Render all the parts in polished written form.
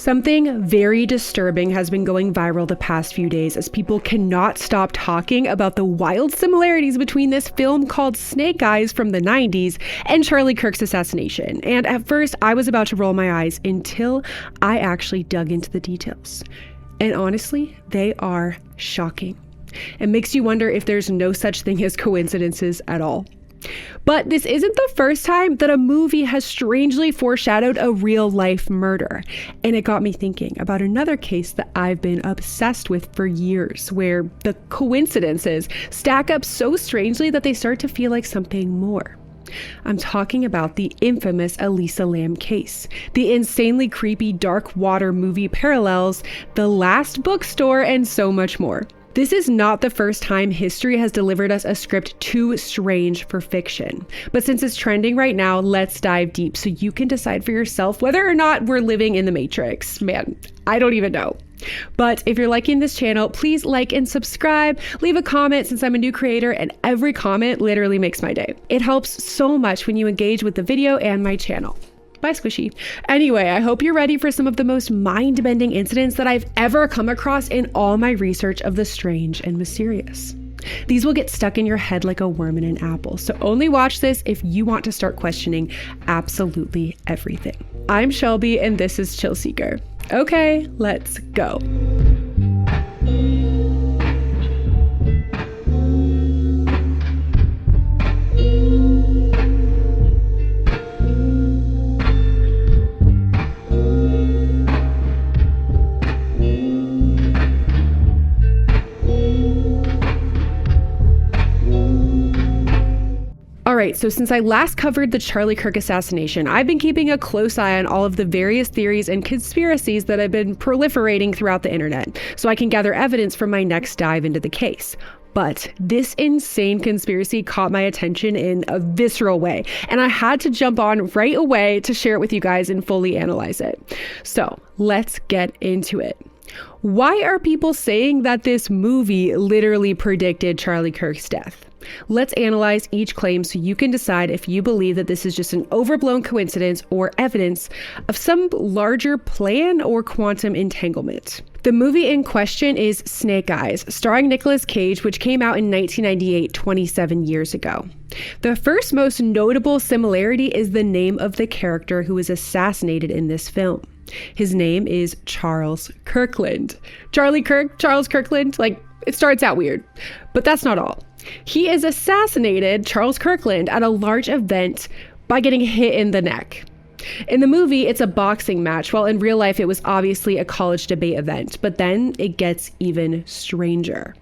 Something very disturbing has been going viral the past few days as people cannot stop talking about the wild similarities between this film called Snake Eyes from the 90s and Charlie Kirk's assassination. And at first, I was about to roll my eyes until I actually dug into the details. And honestly, they are shocking. It makes you wonder if there's no such thing as coincidences at all. But this isn't the first time that a movie has strangely foreshadowed a real-life murder. And it got me thinking about another case that I've been obsessed with for years, where the coincidences stack up so strangely that they start to feel like something more. I'm talking about the infamous Elisa Lam case. The insanely creepy dark water movie parallels The Last Bookstore and so much more. This is not the first time history has delivered us a script too strange for fiction. But since it's trending right now, let's dive deep so you can decide for yourself whether or not we're living in the Matrix. Man, I don't even know. But if you're liking this channel, please like and subscribe, leave a comment since I'm a new creator and every comment literally makes my day. It helps so much when you engage with the video and my channel. Bye, Squishy. Anyway, I hope you're ready for some of the most mind-bending incidents that I've ever come across in all my research of the strange and mysterious. These will get stuck in your head like a worm in an apple, so only watch this if you want to start questioning absolutely everything. I'm Shelby and this is Chill Seeker. Okay, let's go. Alright, so since I last covered the Charlie Kirk assassination, I've been keeping a close eye on all of the various theories and conspiracies that have been proliferating throughout the internet, so I can gather evidence for my next dive into the case. But this insane conspiracy caught my attention in a visceral way, and I had to jump on right away to share it with you guys and fully analyze it. So let's get into it. Why are people saying that this movie literally predicted Charlie Kirk's death? Let's analyze each claim so you can decide if you believe that this is just an overblown coincidence or evidence of some larger plan or quantum entanglement. The movie in question is Snake Eyes, starring Nicolas Cage, which came out in 1998, 27 years ago. The first most notable similarity is the name of the character who was assassinated in this film. His name is Charles Kirkland. Charlie Kirk, Charles Kirkland, it starts out weird, but that's not all. He is assassinated, Charles Kirkland, at a large event by getting hit in the neck. In the movie, it's a boxing match, while in real life it was obviously a college debate event, but then it gets even stranger.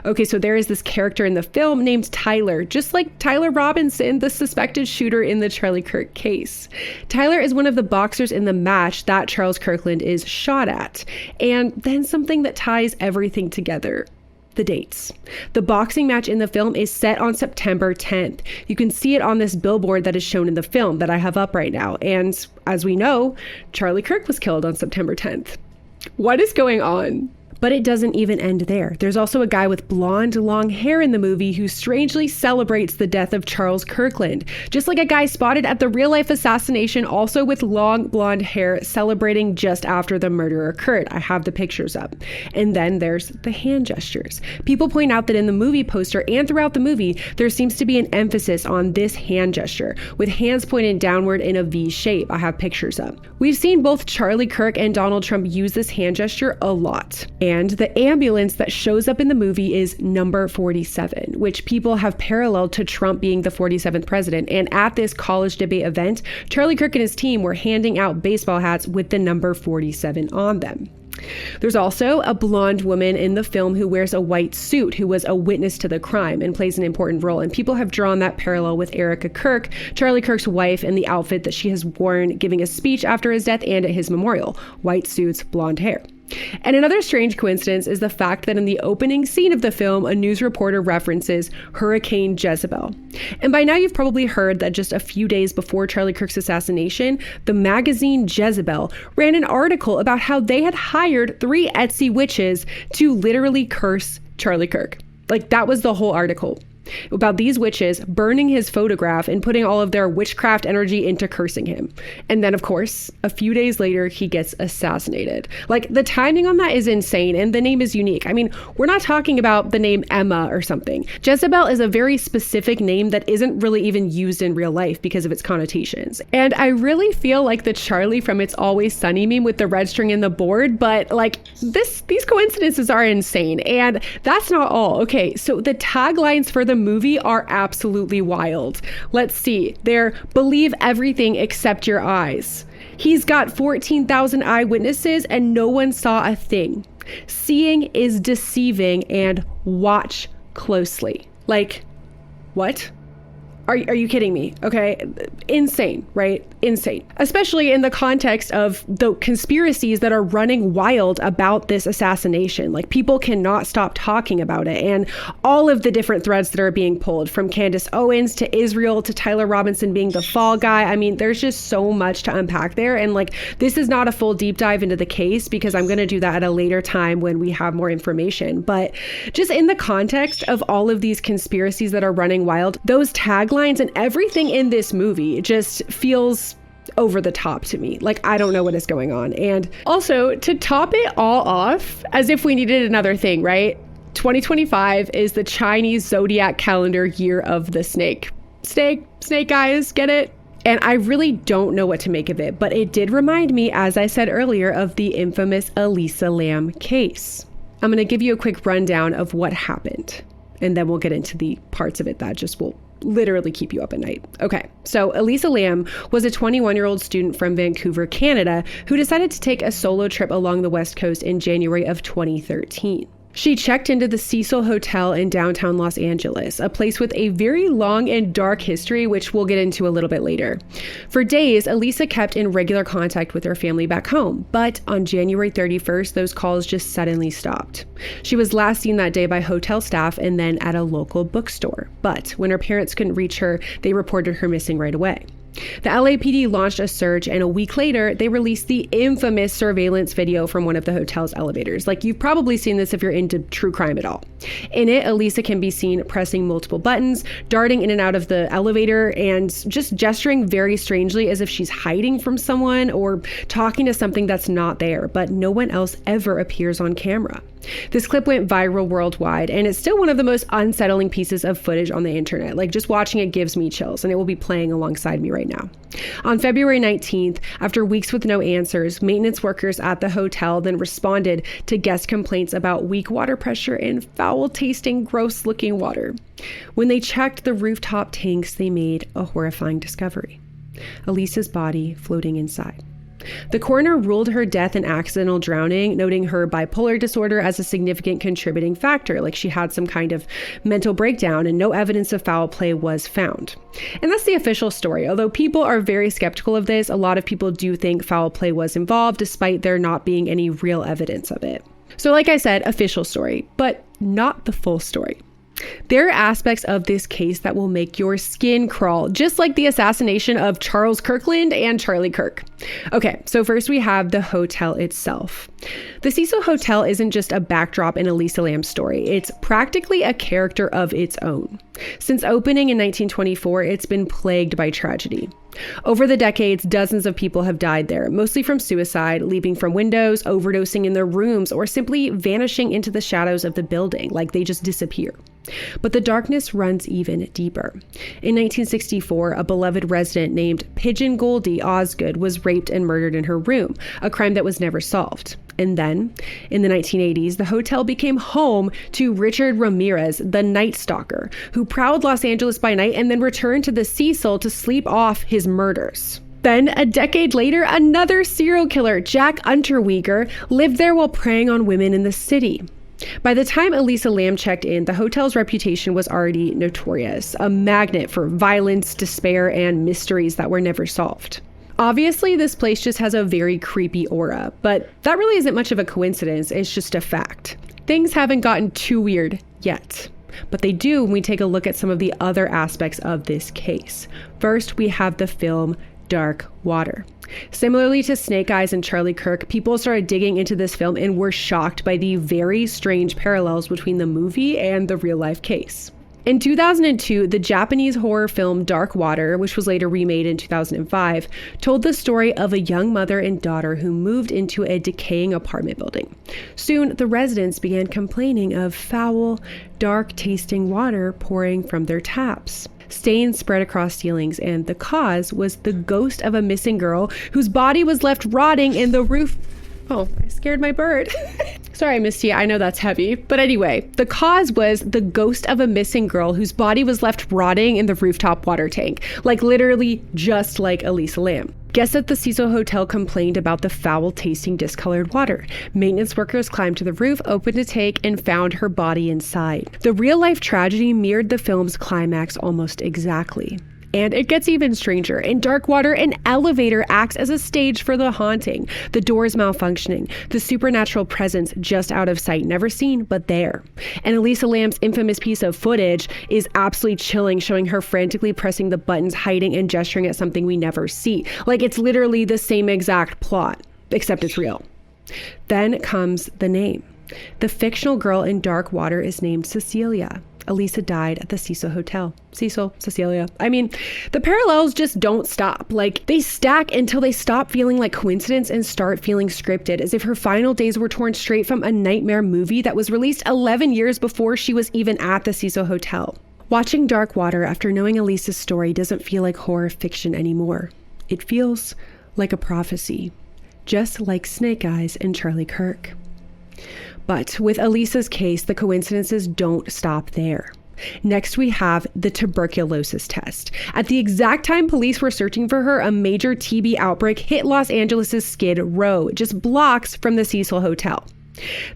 Okay, so there is this character in the film named Tyler, just like Tyler Robinson, the suspected shooter in the Charlie Kirk case. Tyler is one of the boxers in the match that Charles Kirkland is shot at. And then something that ties everything together. The dates. The boxing match in the film is set on September 10th. You can see it on this billboard that is shown in the film that I have up right now. And as we know, Charlie Kirk was killed on September 10th. What is going on? But it doesn't even end there. There's also a guy with blonde, long hair in the movie who strangely celebrates the death of Charles Kirkland, just like a guy spotted at the real-life assassination, also with long, blonde hair, celebrating just after the murder occurred. I have the pictures up. And then there's the hand gestures. People point out that in the movie poster and throughout the movie, there seems to be an emphasis on this hand gesture, with hands pointed downward in a V shape. I have pictures up. We've seen both Charlie Kirk and Donald Trump use this hand gesture a lot. And the ambulance that shows up in the movie is number 47, which people have paralleled to Trump being the 47th president. And at this college debate event, Charlie Kirk and his team were handing out baseball hats with the number 47 on them. There's also a blonde woman in the film who wears a white suit who was a witness to the crime and plays an important role. And people have drawn that parallel with Erica Kirk, Charlie Kirk's wife, and the outfit that she has worn giving a speech after his death and at his memorial. White suits, blonde hair. And another strange coincidence is the fact that in the opening scene of the film, a news reporter references Hurricane Jezebel. And by now you've probably heard that just a few days before Charlie Kirk's assassination, the magazine Jezebel ran an article about how they had hired 3 Etsy witches to literally curse Charlie Kirk. That was the whole article. about these witches burning his photograph and putting all of their witchcraft energy into cursing him. And then, of course, a few days later, he gets assassinated. Like, the timing on that is insane, and the name is unique. I mean, we're not talking about the name Emma or something. Jezebel is a very specific name that isn't really even used in real life because of its connotations. And I really feel like the Charlie from It's Always Sunny meme with the red string in the board, but like these coincidences are insane. And that's not all. Okay, so the taglines for the movie are absolutely wild. Let's see. They're "Believe everything except your eyes." He's got 14,000 eyewitnesses and no one saw a thing. Seeing is deceiving and watch closely. Like, what? Are you kidding me? Okay. Insane, right? Insane. Especially in the context of the conspiracies that are running wild about this assassination. Like, people cannot stop talking about it. And all of the different threads that are being pulled, from Candace Owens to Israel to Tyler Robinson being the fall guy. I mean, there's just so much to unpack there. And like, this is not a full deep dive into the case because I'm going to do that at a later time when we have more information. But just in the context of all of these conspiracies that are running wild, those taglines and everything in this movie just feels over the top to me. Like, I don't know what is going on. And also, to top it all off, as if we needed another thing, right? 2025 is the Chinese zodiac calendar year of the snake. Snake guys, get it? And I really don't know what to make of it, but it did remind me, as I said earlier, of the infamous Elisa Lam case. I'm going to give you a quick rundown of what happened, and then we'll get into the parts of it that just will literally keep you up at night. Okay, so Elisa Lam was a 21-year-old student from Vancouver, Canada, who decided to take a solo trip along the West Coast in January of 2013. She checked into the Cecil Hotel in downtown Los Angeles, a place with a very long and dark history, which we'll get into a little bit later. For days, Elisa kept in regular contact with her family back home, but on January 31st, those calls just suddenly stopped. She was last seen that day by hotel staff and then at a local bookstore, but when her parents couldn't reach her, they reported her missing right away. The LAPD launched a search, and a week later, they released the infamous surveillance video from one of the hotel's elevators. Like, you've probably seen this if you're into true crime at all. In it, Elisa can be seen pressing multiple buttons, darting in and out of the elevator, and just gesturing very strangely as if she's hiding from someone or talking to something that's not there, but no one else ever appears on camera. This clip went viral worldwide, and it's still one of the most unsettling pieces of footage on the internet. Like, just watching it gives me chills, and it will be playing alongside me right now. On February 19th, after weeks with no answers, maintenance workers at the hotel then responded to guest complaints about weak water pressure and foul-tasting, gross-looking water. When they checked the rooftop tanks, they made a horrifying discovery: Elisa's body floating inside. The coroner ruled her death an accidental drowning, noting her bipolar disorder as a significant contributing factor, like she had some kind of mental breakdown, and no evidence of foul play was found. And that's the official story. Although people are very skeptical of this, a lot of people do think foul play was involved, despite there not being any real evidence of it. So like I said, official story, but not the full story. There are aspects of this case that will make your skin crawl, just like the assassination of Charles Kirkland and Charlie Kirk. Okay, so first we have the hotel itself. The Cecil Hotel isn't just a backdrop in Elisa Lam's story. It's practically a character of its own. Since opening in 1924, it's been plagued by tragedy. Over the decades, dozens of people have died there, mostly from suicide, leaping from windows, overdosing in their rooms, or simply vanishing into the shadows of the building, like they just disappear. But the darkness runs even deeper. In 1964, a beloved resident named Pigeon Goldie Osgood was raped and murdered in her room, a crime that was never solved. And then, in the 1980s, the hotel became home to Richard Ramirez, the Night Stalker, who prowled Los Angeles by night and then returned to the Cecil to sleep off his murders. Then, a decade later, another serial killer, Jack Unterweger, lived there while preying on women in the city. By the time Elisa Lam checked in, the hotel's reputation was already notorious, a magnet for violence, despair, and mysteries that were never solved. Obviously, this place just has a very creepy aura, but that really isn't much of a coincidence, it's just a fact. Things haven't gotten too weird yet, but they do when we take a look at some of the other aspects of this case. First, we have the film Dark Water. Similarly to Snake Eyes and Charlie Kirk, people started digging into this film and were shocked by the very strange parallels between the movie and the real-life case. In 2002, the Japanese horror film Dark Water, which was later remade in 2005, told the story of a young mother and daughter who moved into a decaying apartment building. Soon, the residents began complaining of foul, dark-tasting water pouring from their taps. Stains spread across ceilings, and the cause was the ghost of a missing girl whose body was left rotting in the roof. Oh, I scared my bird. Sorry, Misty, I know that's heavy. But anyway, the cause was the ghost of a missing girl whose body was left rotting in the rooftop water tank. Like literally just like Elisa Lam. Guests at the Cecil Hotel complained about the foul-tasting discolored water. Maintenance workers climbed to the roof, opened a tank, and found her body inside. The real-life tragedy mirrored the film's climax almost exactly. And it gets even stranger. In Dark Water, an elevator acts as a stage for the haunting. The doors malfunctioning, the supernatural presence just out of sight, never seen, but there. And Elisa Lam's infamous piece of footage is absolutely chilling, showing her frantically pressing the buttons, hiding and gesturing at something we never see. Like it's literally the same exact plot, except it's real. Then comes the name. The fictional girl in Dark Water is named Cecilia. Elisa died at the Cecil Hotel. Cecil, Cecilia. I mean, the parallels just don't stop. Like, they stack until they stop feeling like coincidence and start feeling scripted, as if her final days were torn straight from a nightmare movie that was released 11 years before she was even at the Cecil Hotel. Watching Dark Water after knowing Elisa's story doesn't feel like horror fiction anymore. It feels like a prophecy, just like Snake Eyes and Charlie Kirk. But with Elisa's case, the coincidences don't stop there. Next, we have the tuberculosis test. At the exact time police were searching for her, a major TB outbreak hit Los Angeles' Skid Row, just blocks from the Cecil Hotel.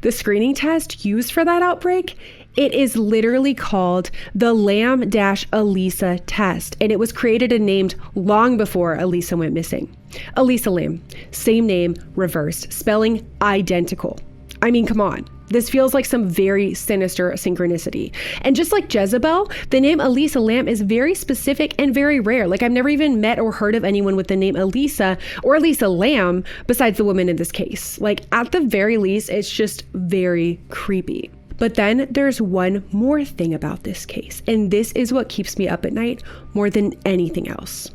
The screening test used for that outbreak, it is literally called the LAM-ELISA test, and it was created and named long before Elisa went missing. Elisa Lam, same name, reversed, spelling identical. I mean, come on. This feels like some very sinister synchronicity. And just like Jezebel, the name Elisa Lam is very specific and very rare. Like, I've never even met or heard of anyone with the name Elisa or Elisa Lam besides the woman in this case. Like, at the very least, it's just very creepy. But then there's one more thing about this case, and this is what keeps me up at night more than anything else.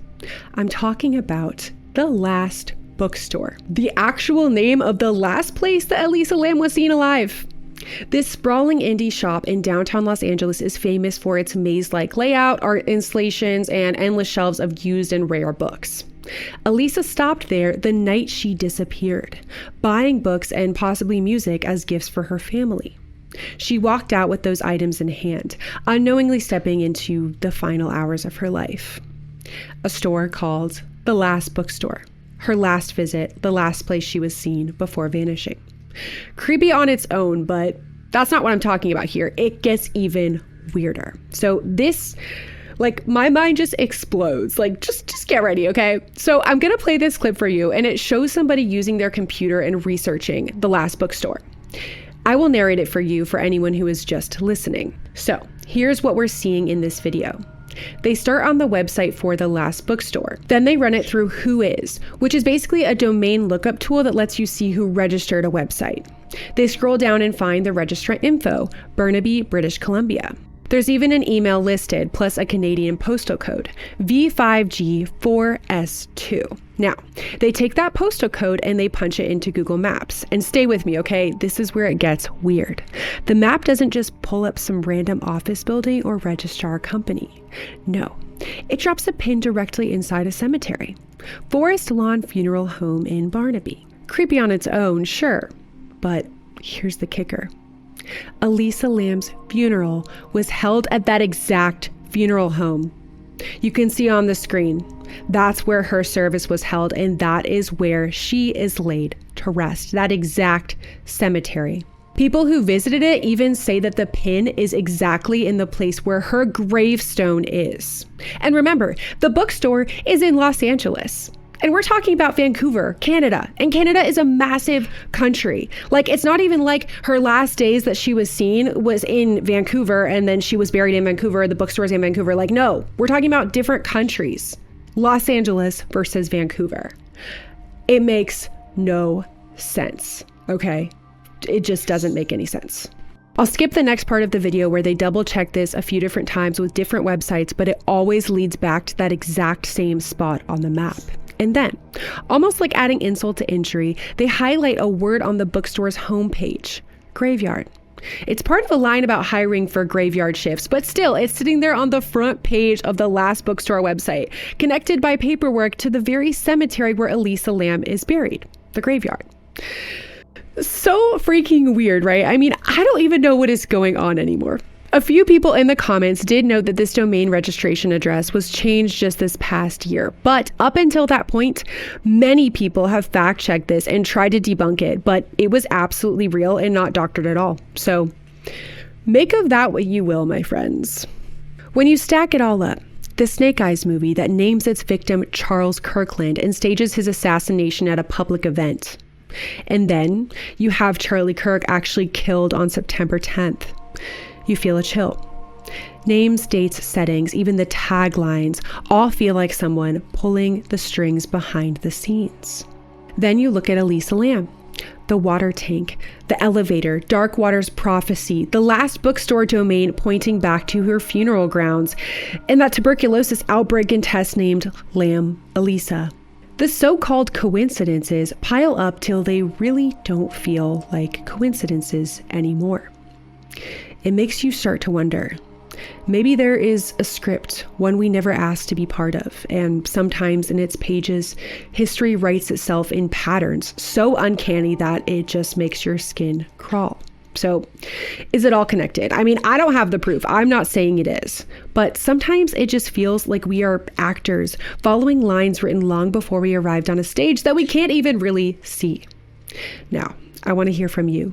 I'm talking about the last Bookstore, the actual name of the last place that Elisa Lam was seen alive. This sprawling indie shop in downtown Los Angeles is famous for its maze-like layout, art installations, and endless shelves of used and rare books. Elisa stopped there the night she disappeared, buying books and possibly music as gifts for her family. She walked out with those items in hand, unknowingly stepping into the final hours of her life. A store called The Last Bookstore. Her last visit, the last place she was seen before vanishing. Creepy on its own, but that's not what I'm talking about here. It gets even weirder. So this, like, my mind just explodes. Like, just get ready, okay? So I'm gonna play this clip for you, and it shows somebody using their computer and researching The Last Bookstore. I will narrate it for you for anyone who is just listening. So here's what we're seeing in this video. They start on the website for The Last Bookstore. Then they run it through Whois, which is basically a domain lookup tool that lets you see who registered a website. They scroll down and find the registrant info, Burnaby, British Columbia. There's even an email listed, plus a Canadian postal code, V5G4S2. Now, they take that postal code and they punch it into Google Maps. And stay with me, okay? This is where it gets weird. The map doesn't just pull up some random office building or registrar company. No, it drops a pin directly inside a cemetery. Forest Lawn Funeral Home in Barnaby. Creepy on its own, sure. But here's the kicker. Elisa Lam's funeral was held at that exact funeral home. You can see on the screen, that's where her service was held, and that is where she is laid to rest, that exact cemetery. People who visited it even say that the pin is exactly in the place where her gravestone is. And remember, the bookstore is in Los Angeles. And we're talking about Vancouver, Canada. And Canada is a massive country. Like, it's not even like her last days that she was seen was in Vancouver and then she was buried in Vancouver, the bookstore's in Vancouver. Like, no, we're talking about different countries. Los Angeles versus Vancouver. It makes no sense, okay? It just doesn't make any sense. I'll skip the next part of the video where they double check this a few different times with different websites, but it always leads back to that exact same spot on the map. And then, almost like adding insult to injury, they highlight a word on the bookstore's homepage: graveyard. It's part of a line about hiring for graveyard shifts, but still, it's sitting there on the front page of the last bookstore website, connected by paperwork to the very cemetery where Elisa Lam is buried, the graveyard. So freaking weird, right? I mean, I don't even know what is going on anymore. A few people in the comments did note that this domain registration address was changed just this past year, but up until that point, many people have fact-checked this and tried to debunk it, but it was absolutely real and not doctored at all. So make of that what you will, my friends. When you stack it all up, the Snake Eyes movie that names its victim Charles Kirkland and stages his assassination at a public event. And then you have Charlie Kirk actually killed on September 10th. You feel a chill. Names, dates, settings, even the taglines all feel like someone pulling the strings behind the scenes. Then you look at Elisa Lam, the water tank, the elevator, Darkwater's prophecy, the last bookstore domain pointing back to her funeral grounds, and that tuberculosis outbreak and test named LAM-ELISA. The so-called coincidences pile up till they really don't feel like coincidences anymore. It makes you start to wonder, maybe there is a script, one we never asked to be part of, and sometimes in its pages, history writes itself in patterns so uncanny that it just makes your skin crawl. So, is it all connected? I mean, I don't have the proof. I'm not saying it is. But sometimes it just feels like we are actors following lines written long before we arrived on a stage that we can't even really see. Now, I want to hear from you.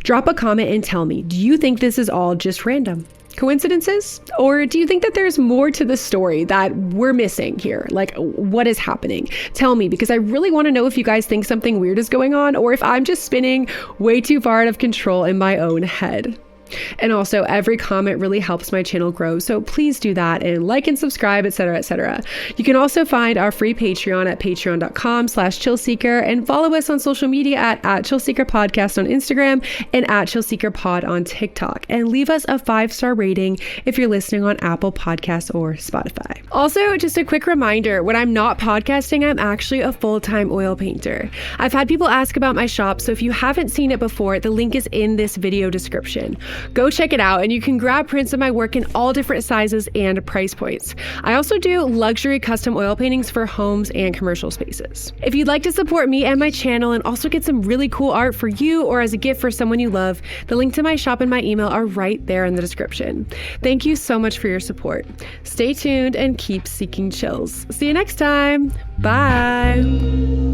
Drop a comment and tell me, do you think this is all just random coincidences? Or do you think that there's more to the story that we're missing here? Like, what is happening? Tell me, because I really want to know if you guys think something weird is going on or if I'm just spinning way too far out of control in my own head. And also, every comment really helps my channel grow, so please do that and like and subscribe, etc., etc. You can also find our free Patreon at patreon.com/chillseeker and follow us on social media at @chillseekerpodcast on Instagram and @chillseekerpod on TikTok, and leave us a 5-star rating if you're listening on Apple Podcasts or Spotify. Also, just a quick reminder, when I'm not podcasting, I'm actually a full-time oil painter. I've had people ask about my shop, so if you haven't seen it before, the link is in this video description. Go check it out, and you can grab prints of my work in all different sizes and price points. I also do luxury custom oil paintings for homes and commercial spaces. If you'd like to support me and my channel and also get some really cool art for you or as a gift for someone you love, the link to my shop and my email are right there in the description. Thank you so much for your support. Stay tuned and keep seeking chills. See you next time. Bye.